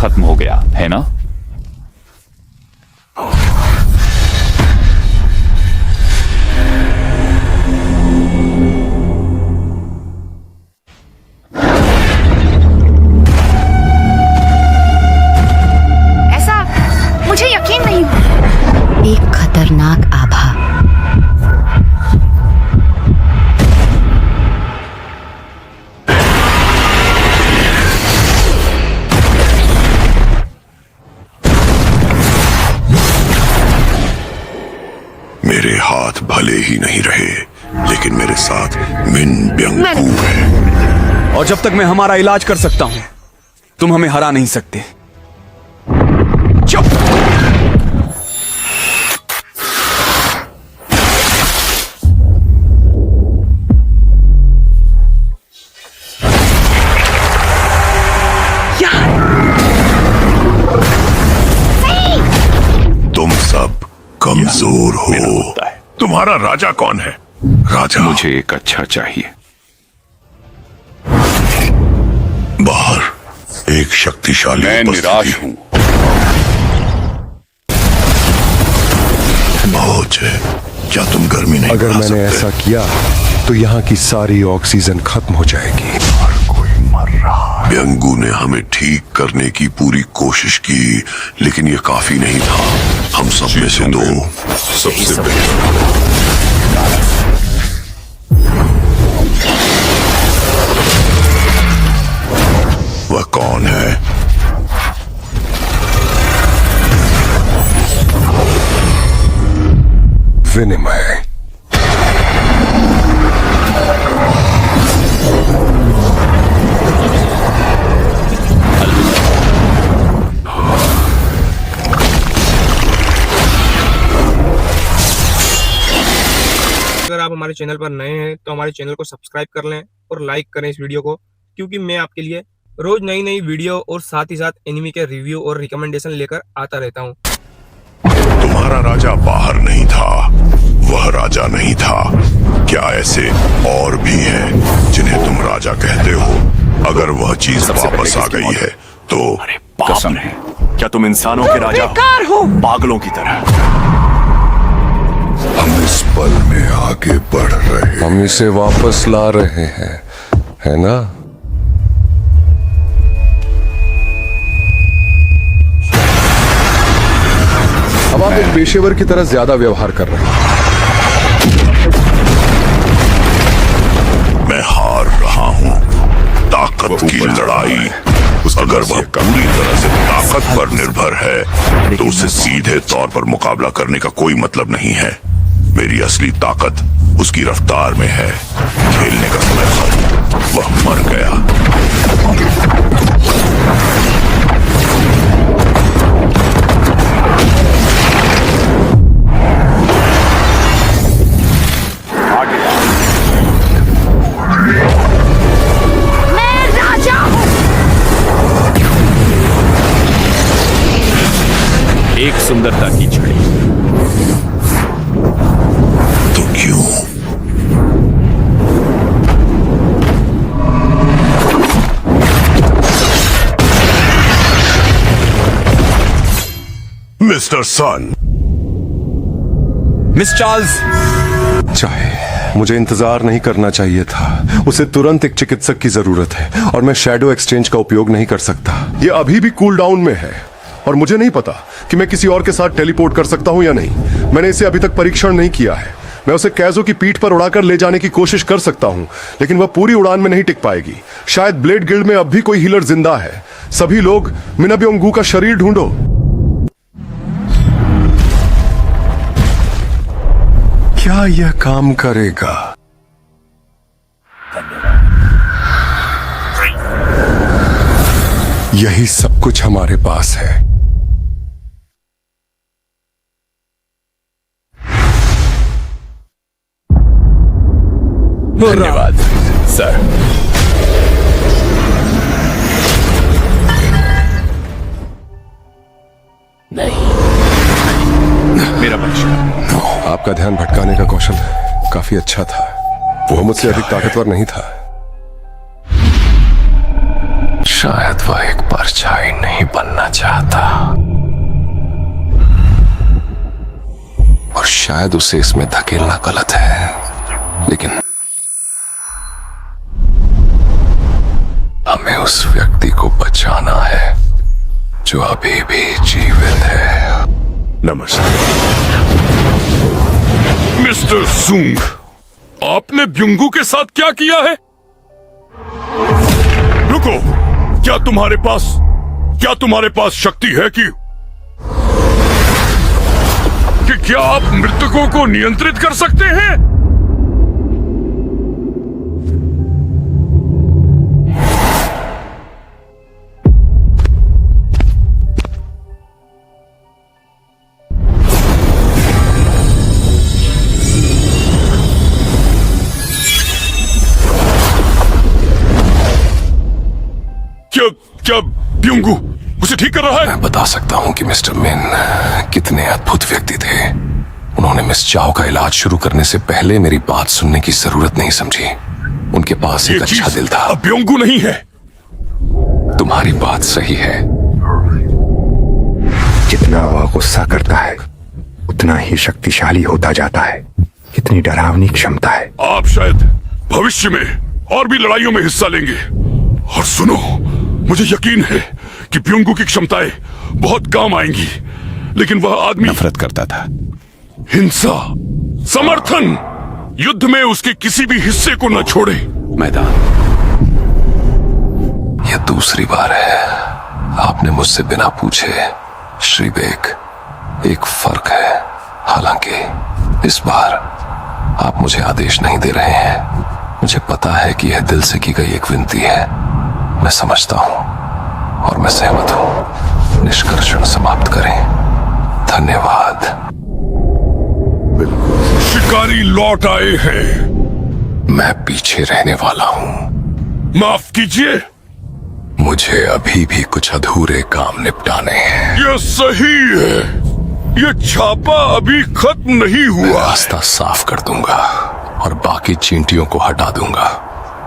खत्म हो गया है ना? ऐसा मुझे यकीन नहीं हुआ। एक खतरनाक आभा। मेरे हाथ भले ही नहीं रहे, लेकिन मेरे साथ मिन ब्यंगू है। और जब तक मैं हमारा इलाज कर सकता हूं, तुम हमें हरा नहीं सकते। चुप! तुम सब कमजोर हो। तुम्हारा राजा कौन है? राजा मुझे एक अच्छा चाहिए। बाहर एक शक्तिशाली मैं उपस्थिति। निराश हूं। बहुत है। क्या तुम गर्मी नहीं अगर बढ़ा मैंने सकते? ऐसा किया तो यहाँ की सारी ऑक्सीजन खत्म हो जाएगी। हर कोई मर रहा है। ब्यंगू ने हमें ठीक करने की पूरी कोशिश की, लेकिन ये काफी नहीं था। हम सब में से दो सबसे बेहतर। वह कौन है? विनिमय। अगर आप हमारे चैनल पर नए हैं तो हमारे चैनल को सब्सक्राइब कर लें और लाइक करें इस वीडियो को, क्योंकि मैं आपके लिए रोज नई नई वीडियो और साथ ही साथ एनिमी के रिव्यू और रिकमेंडेशन लेकर आता रहता हूं। तुम्हारा राजा बाहर नहीं था, वह राजा नहीं था। क्या ऐसे और भी हैं जिन्हें तुम राजा कहते हो? अगर वह चीज वापस आ गई है तो कसम है। क्या तुम इंसानों के राजा हो? पागलों की तरह। हम इस पल में आगे बढ़ रहे। हम इसे वापस ला रहे हैं, है ना? अब आप एक पेशेवर की तरह ज्यादा व्यवहार कर रहे हैं। मैं हार रहा हूँ। ताकत की लड़ाई, अगर वह पूरी तरह से ताकत पर निर्भर है तो उसे सीधे तौर पर मुकाबला करने का कोई मतलब नहीं है। मेरी असली ताकत उसकी रफ्तार में है। खेलने का समय खत्म। वह मर गया। मैं राजा हूँ। एक सुंदरता की छड़ी। तो क्यों? मिस्टर सन। मिस चार्ल्स, चाहे मुझे इंतजार नहीं करना चाहिए था। उसे तुरंत एक चिकित्सक की जरूरत है और मैं शैडो एक्सचेंज का उपयोग नहीं कर सकता। ये अभी भी कूल डाउन में है और मुझे नहीं पता कि मैं किसी और के साथ टेलीपोर्ट कर सकता हूं या नहीं। मैंने इसे अभी तक परीक्षण नहीं किया है। मैं उसे कैजो की पीठ पर उड़ाकर ले जाने की कोशिश कर सकता हूं, लेकिन वह पूरी उड़ान में नहीं टिक पाएगी। शायद ब्लेड गिल्ड में अब भी कोई हीलर जिंदा है। सभी लोग मिनाब्योंगू का शरीर ढूंढो। क्या यह काम करेगा? यही सब कुछ हमारे पास है। धन्यवाद सर। नहीं, मेरा परिश्रम। आपका ध्यान भटकाने का कौशल काफी अच्छा था। वो मुझसे अधिक ताकतवर नहीं था। शायद वह एक परछाई नहीं बनना चाहता, और शायद उसे इसमें धकेलना गलत है, लेकिन हमें उस व्यक्ति को बचाना है जो अभी भी जीवित है। नमस्ते मिस्टर सुंग, आपने ब्युंगू के साथ क्या किया है? रुको, क्या तुम्हारे पास शक्ति है कि क्या आप मृतकों को नियंत्रित कर सकते हैं? क्या ब्युंगू उसे ठीक कर रहा है? मैं बता सकता हूं कि मिस्टर मिन कितने अद्भुत व्यक्ति थे। उन्होंने मिस चाओ का इलाज शुरू करने से पहले मेरी बात सुनने की जरूरत नहीं समझी। उनके पास एक अच्छा दिल था। अब ब्युंगू नहीं है। तुम्हारी बात सही है। जितना वह गुस्सा करता है उतना ही शक्तिशाली होता जाता है। कितनी डरावनी क्षमता है। आप शायद भविष्य में और भी लड़ाइयों में हिस्सा लेंगे। और सुनो, मुझे यकीन है कि ब्युंगू की क्षमताएं बहुत काम आएंगी, लेकिन वह आदमी नफरत करता था। हिंसा, समर्थन, युद्ध में उसके किसी भी हिस्से को न छोड़े। मैदान, यह दूसरी बार है आपने मुझसे बिना पूछे श्रीबेक। एक फर्क है, हालांकि इस बार आप मुझे आदेश नहीं दे रहे हैं। मुझे पता है कि यह दिल से की गई एक विनती है। मैं समझता हूं और मैं सहमत हूं। निष्कर्षण समाप्त करें। धन्यवाद। शिकारी लौट आए हैं। मैं पीछे रहने वाला हूं। माफ कीजिए, मुझे अभी भी कुछ अधूरे काम निपटाने हैं। यह सही है। यह छापा अभी खत्म नहीं मैं हुआ। रास्ता साफ कर दूंगा और बाकी चींटियों को हटा दूंगा।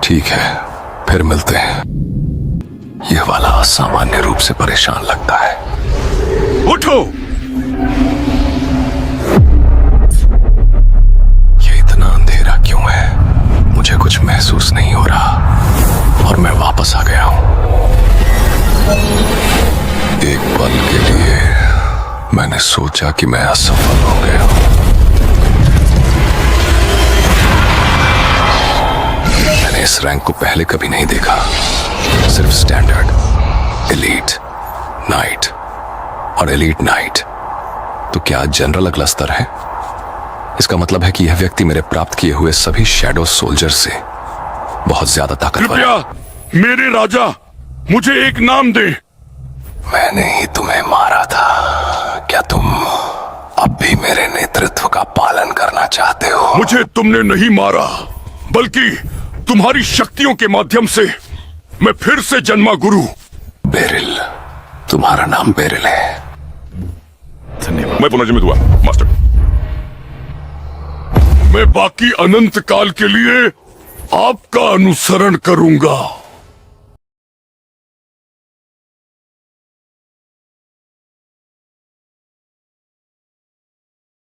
ठीक है, फिर मिलते हैं। यह वाला असामान्य रूप से परेशान लगता है। उठो। ये इतना अंधेरा क्यों है? मुझे कुछ महसूस नहीं हो रहा और मैं वापस आ गया हूं। एक पल के लिए मैंने सोचा कि मैं असफल हो गया हूं। मैंने इस रैंक को पहले कभी नहीं देखा। सिर्फ स्टैंडर्ड, एलीट, नाइट और एलीट नाइट। तो क्या जनरल अगला स्तर है? इसका मतलब है कि यह व्यक्ति मेरे प्राप्त किए हुए सभी शैडो सोल्जर से बहुत ज्यादा ताकतवर है। कृपया मेरे राजा, मुझे एक नाम दे। मैंने ही तुम्हें मारा था। क्या तुम अब भी मेरे नेतृत्व का पालन करना चाहते हो? मुझे तुमने नहीं मारा, बल्कि तुम्हारी शक्तियों के माध्यम से मैं फिर से जन्मा गुरु। बेरिल, तुम्हारा नाम बेरिल है। धन्यवाद। मैं पुनर्जीवित हुआ मास्टर। मैं बाकी अनंत काल के लिए आपका अनुसरण करूंगा।